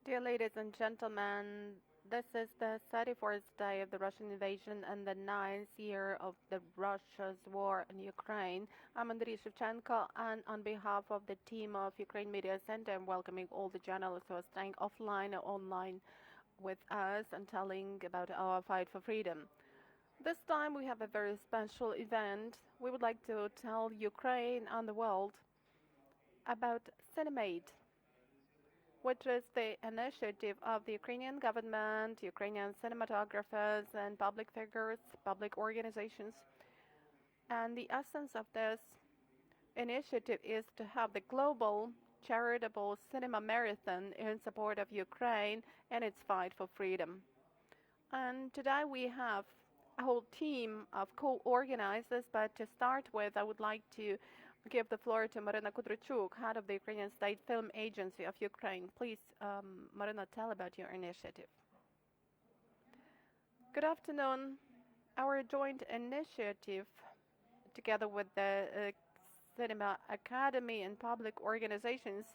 Dear ladies and gentlemen, this is the 34th day of the Russian invasion and the 9th year of the Russia's war in Ukraine. I'm Andrii Rizol, and on behalf of the team of Ukraine Mediacentre, I'm welcoming all the journalists who are staying offline or online with us and telling about our fight for freedom. This time we have a very special event. We would like to tell Ukraine and the world about CinemAid, which is the initiative of the Ukrainian government, Ukrainian cinematographers and public figures, public organizations. And the essence of this initiative is to have the global charitable cinema marathon in support of Ukraine and its fight for freedom. And today we have a whole team of co-organizers, but to start with, I would like to give the floor to Maryna Kuderchuk, head of the Ukrainian State Film Agency of Ukraine. Please, Maryna, tell about your initiative. Good afternoon. Our joint initiative, together with the Cinema Academy and public organizations,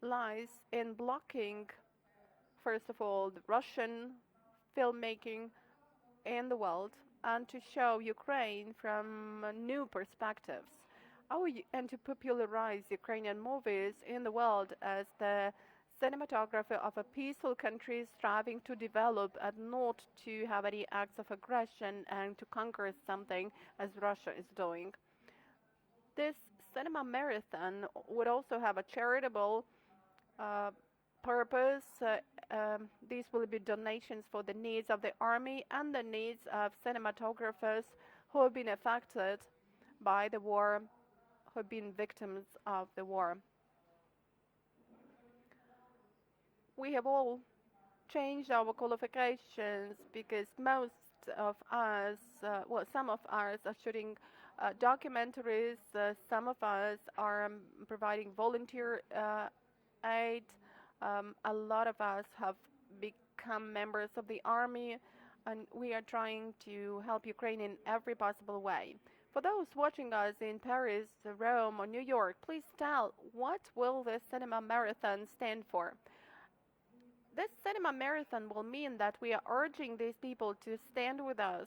lies in blocking, first of all, the Russian filmmaking in the world and to show Ukraine from new perspectives. And to popularize Ukrainian movies in the world as the cinematography of a peaceful country striving to develop and not to have any acts of aggression and to conquer something as Russia is doing. This cinema marathon would also have a charitable purpose. These will be donations for the needs of the army and the needs of cinematographers who have been affected by the war, who have been victims of the war. We have all changed our qualifications because most of us, some of us are shooting documentaries, some of us are providing volunteer aid, a lot of us have become members of the army, and we are trying to help Ukraine in every possible way. For those watching us in Paris, Rome, or New York, please tell, what will the cinema marathon stand for? This cinema marathon will mean that we are urging these people to stand with us,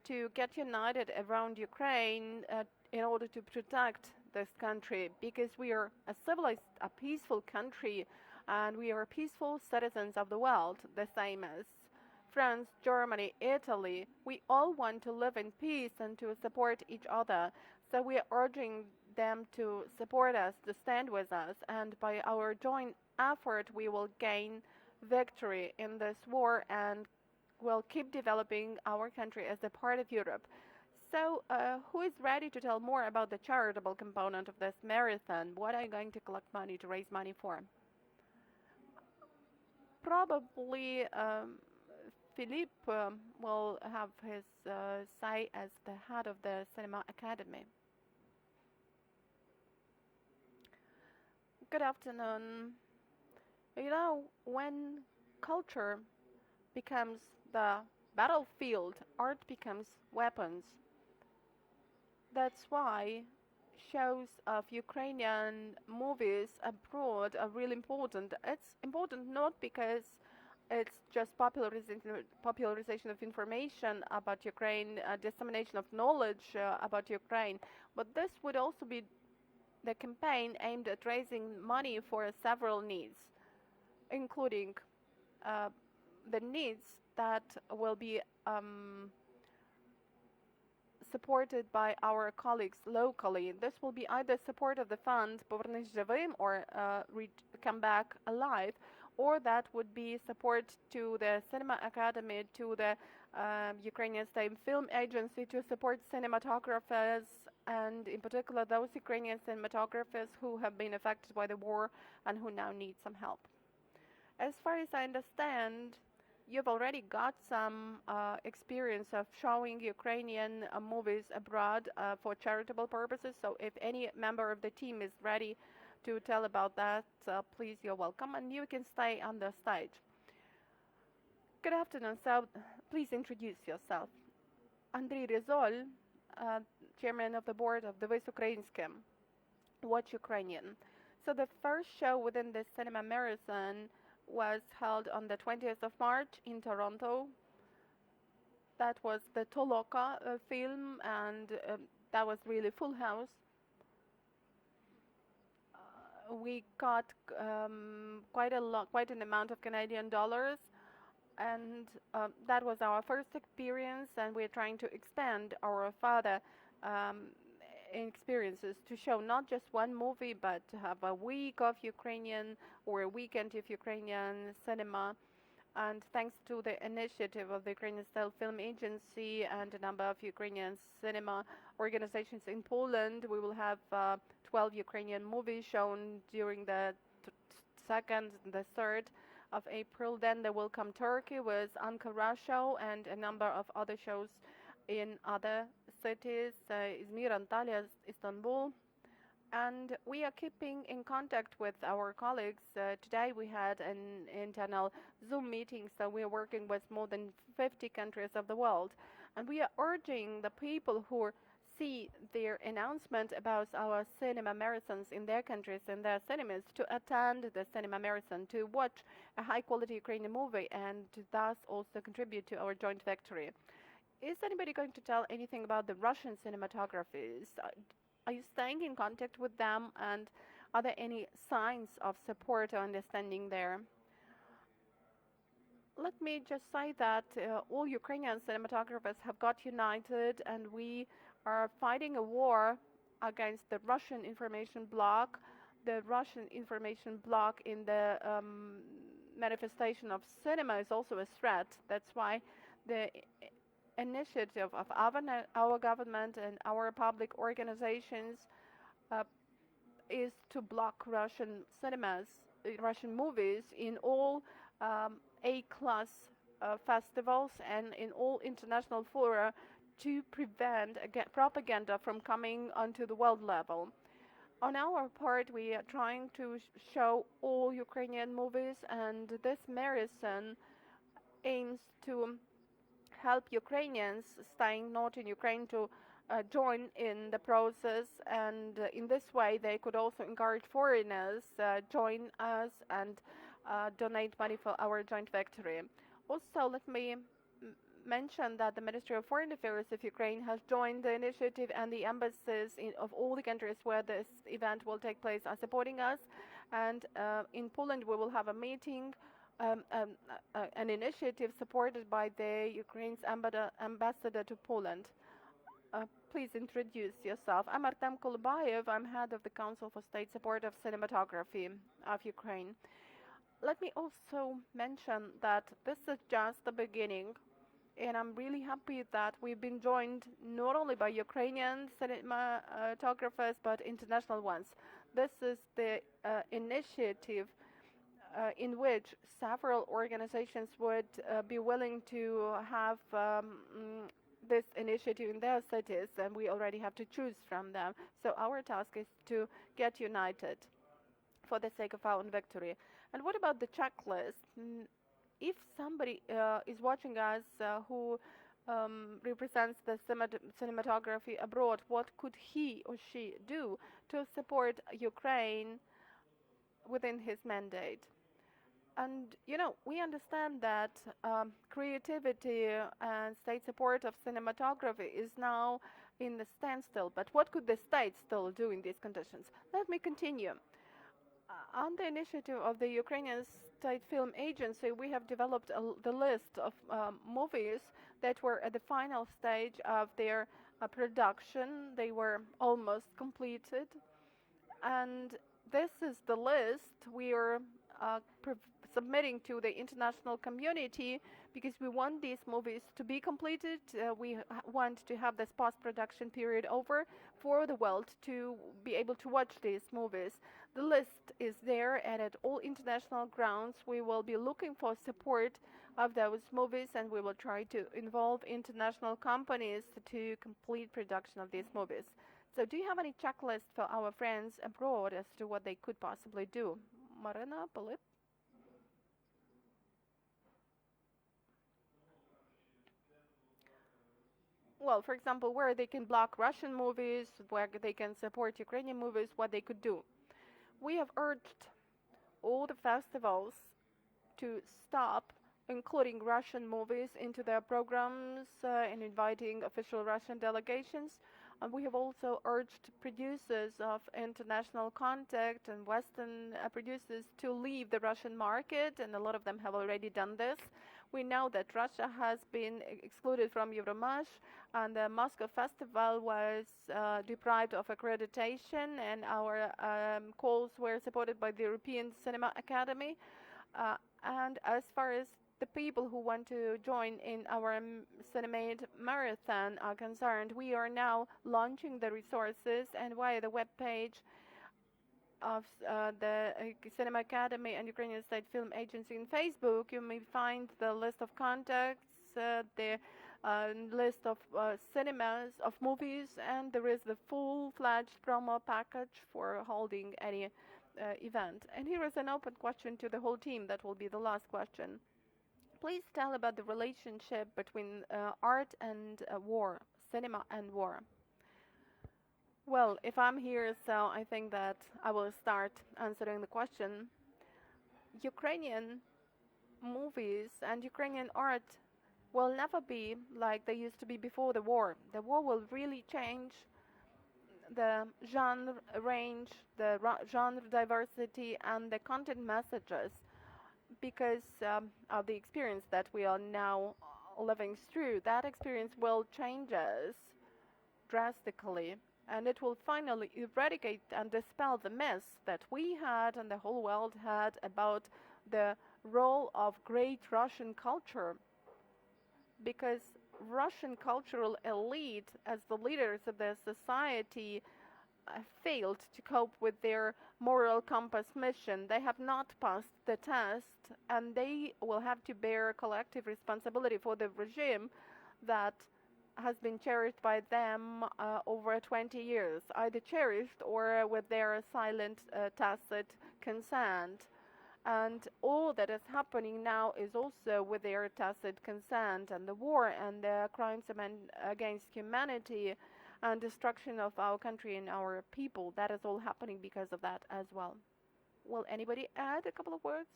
to get united around Ukraine in order to protect this country, because we are a civilized, a peaceful country, and we are peaceful citizens of the world, the same as France, Germany, Italy. We all want to live in peace and to support each other. So we are urging them to support us, to stand with us, and by our joint effort, we will gain victory in this war and will keep developing our country as a part of Europe. So, who is ready to tell more about the charitable component of this marathon? What are you going to collect money to raise money for? Probably Philippe will have his say as the head of the Cinema Academy. Good afternoon. You know, when culture becomes the battlefield, art becomes weapons. That's why shows of Ukrainian movies abroad are really important. It's important not because it's just popularization of information about Ukraine, dissemination of knowledge about Ukraine, but this would also be the campaign aimed at raising money for several needs, including the needs that will be supported by our colleagues locally. This will be either support of the fund Повернись живим or Come Back Alive, or that would be support to the Cinema Academy, to the Ukrainian State Film Agency, to support cinematographers, and in particular those Ukrainian cinematographers who have been affected by the war and who now need some help. As far as I understand, you've already got some experience of showing Ukrainian movies abroad for charitable purposes, so if any member of the team is ready to tell about that, please, you're welcome, and you can stay on the stage. Good afternoon. So please introduce yourself. Andrii Rizol, chairman of the board of Дивись Українське, Watch Ukrainian. So the first show within the cinema marathon was held on the 20th of March in Toronto. That was the Toloka film, and that was really full house. We got quite an amount of Canadian dollars, and that was our first experience, and we're trying to expand our further experiences to show not just one movie, but to have a week of Ukrainian or a weekend of Ukrainian cinema. And thanks to the initiative of the Ukrainian State Film Agency and a number of Ukrainian cinema organizations in Poland, we will have 12 Ukrainian movies shown during the 2nd and the 3rd of April. Then there will come Turkey with Ankara show and a number of other shows in other cities, Izmir, Antalya, Istanbul. And we are keeping in contact with our colleagues. Today we had an internal Zoom meeting, so we are working with more than 50 countries of the world. And we are urging the people who see their announcement about our cinema marathons in their countries and their cinemas to attend the cinema marathon, to watch a high-quality Ukrainian movie, and to thus also contribute to our joint victory. Is anybody going to tell anything about the Russian cinematographers? Are you staying in contact with them, and are there any signs of support or understanding there? Let me just say that all Ukrainian cinematographers have got united, and we are fighting a war against the Russian information bloc. The Russian information bloc in the manifestation of cinema is also a threat. That's why the initiative of our government and our public organizations is to block Russian cinemas, Russian movies in all A-class festivals and in all international fora to prevent propaganda from coming onto the world level. On our part, we are trying to show all Ukrainian movies, and this marathon aims to help Ukrainians staying not in Ukraine to join in the process, and in this way they could also encourage foreigners join us and donate money for our joint victory. Also, let me mention that the Ministry of Foreign Affairs of Ukraine has joined the initiative, and the embassies of all the countries where this event will take place are supporting us. And in Poland we will have a meeting, an initiative supported by the Ukraine's ambassador to Poland. Please introduce yourself. I'm Artem Kulubayev. I'm head of the Council for State Support of Cinematography of Ukraine. Let me also mention that this is just the beginning, and I'm really happy that we've been joined not only by Ukrainian cinematographers but international ones. This is the initiative in which several organizations would be willing to have this initiative in their cities, and we already have to choose from them. So our task is to get united for the sake of our own victory. And what about the checklist? If somebody is watching us who represents the cinematography abroad, what could he or she do to support Ukraine within his mandate? And, you know, we understand that creativity and state support of cinematography is now in the standstill. But what could the state still do in these conditions? Let me continue. On the initiative of the Ukrainian State Film Agency, we have developed the list of movies that were at the final stage of their production. They were almost completed. And this is the list we are submitting to the international community, because we want these movies to be completed. We want to have this post-production period over for the world to be able to watch these movies. The list is there, and at all international grounds we will be looking for support of those movies, and we will try to involve international companies to complete production of these movies. So do you have any checklist for our friends abroad as to what they could possibly do? Maryna, Philip? Well, for example, where they can block Russian movies, where they can support Ukrainian movies, what they could do. We have urged all the festivals to stop including Russian movies into their programs and inviting official Russian delegations. And we have also urged producers of international contact and Western producers to leave the Russian market, and a lot of them have already done this. We know that Russia has been excluded from Euromash, and the Moscow Festival was deprived of accreditation, and our calls were supported by the European Cinema Academy. And as far as the people who want to join in our CinemAid Marathon are concerned, we are now launching the resources, and via the webpage of the Cinema Academy and Ukrainian State Film Agency in Facebook, you may find the list of contacts, the list of cinemas, of movies, and there is the full-fledged promo package for holding any event. And here is an open question to the whole team. That will be the last question. Please tell about the relationship between art and war, cinema and war. Well, if I'm here, so I think that I will start answering the question. Ukrainian movies and Ukrainian art will never be like they used to be before the war. The war will really change the genre range, the genre diversity, and the content messages because of the experience that we are now living through. That experience will change us drastically, and it will finally eradicate and dispel the myths that we had and the whole world had about the role of great Russian culture, because Russian cultural elite, as the leaders of the society, failed to cope with their moral compass mission. They have not passed the test, and they will have to bear collective responsibility for the regime that has been cherished by them over 20 years, either cherished or with their silent, tacit consent. And all that is happening now is also with their tacit consent, and the war and the crimes against humanity and destruction of our country and our people, that is all happening because of that as well. Will anybody add a couple of words?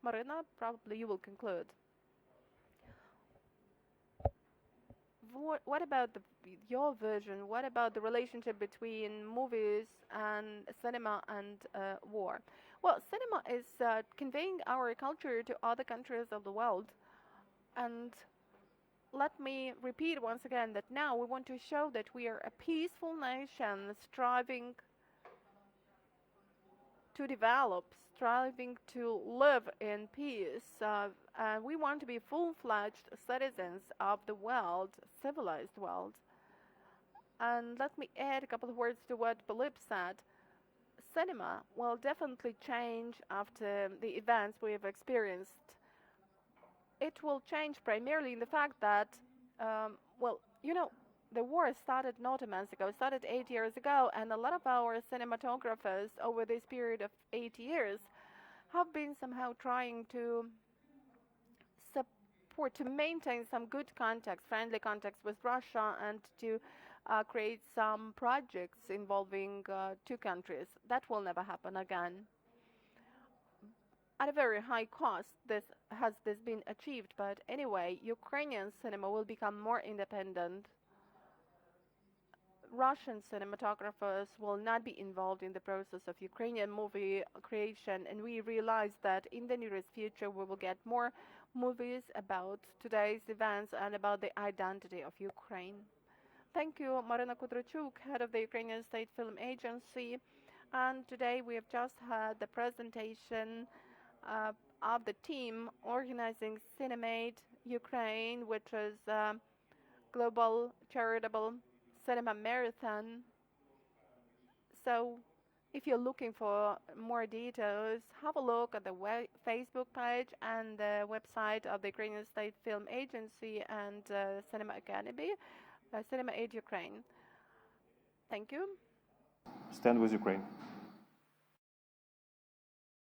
Maryna, probably you will conclude. What about your vision? What about the relationship between movies and cinema and war? Well, cinema is conveying our culture to other countries of the world. And let me repeat once again that now we want to show that we are a peaceful nation striving to develop, striving to live in peace. And we want to be full-fledged citizens of the world, civilized world. And let me add a couple of words to what Filip said. Cinema will definitely change after the events we have experienced. It will change primarily in the fact that, the war started not a month ago, started 8 years ago, and a lot of our cinematographers over this period of 8 years have been somehow trying to support, to maintain some good contacts, friendly contacts with Russia, and to create some projects involving two countries. That will never happen again. At a very high cost, this has been achieved, but anyway, Ukrainian cinema will become more independent. Russian cinematographers will not be involved in the process of Ukrainian movie creation, and we realize that in the nearest future we will get more movies about today's events and about the identity of Ukraine. Thank you, Maryna Kuderchuk, head of the Ukrainian State Film Agency, and today we have just had the presentation of the team organizing CinemAid Ukraine, which is a global charitable cinema marathon. So if you're looking for more details, have a look at the Facebook page and the website of the Ukrainian State Film Agency and Cinema Academy, CinemAid Ukraine. Thank you. Stand with Ukraine.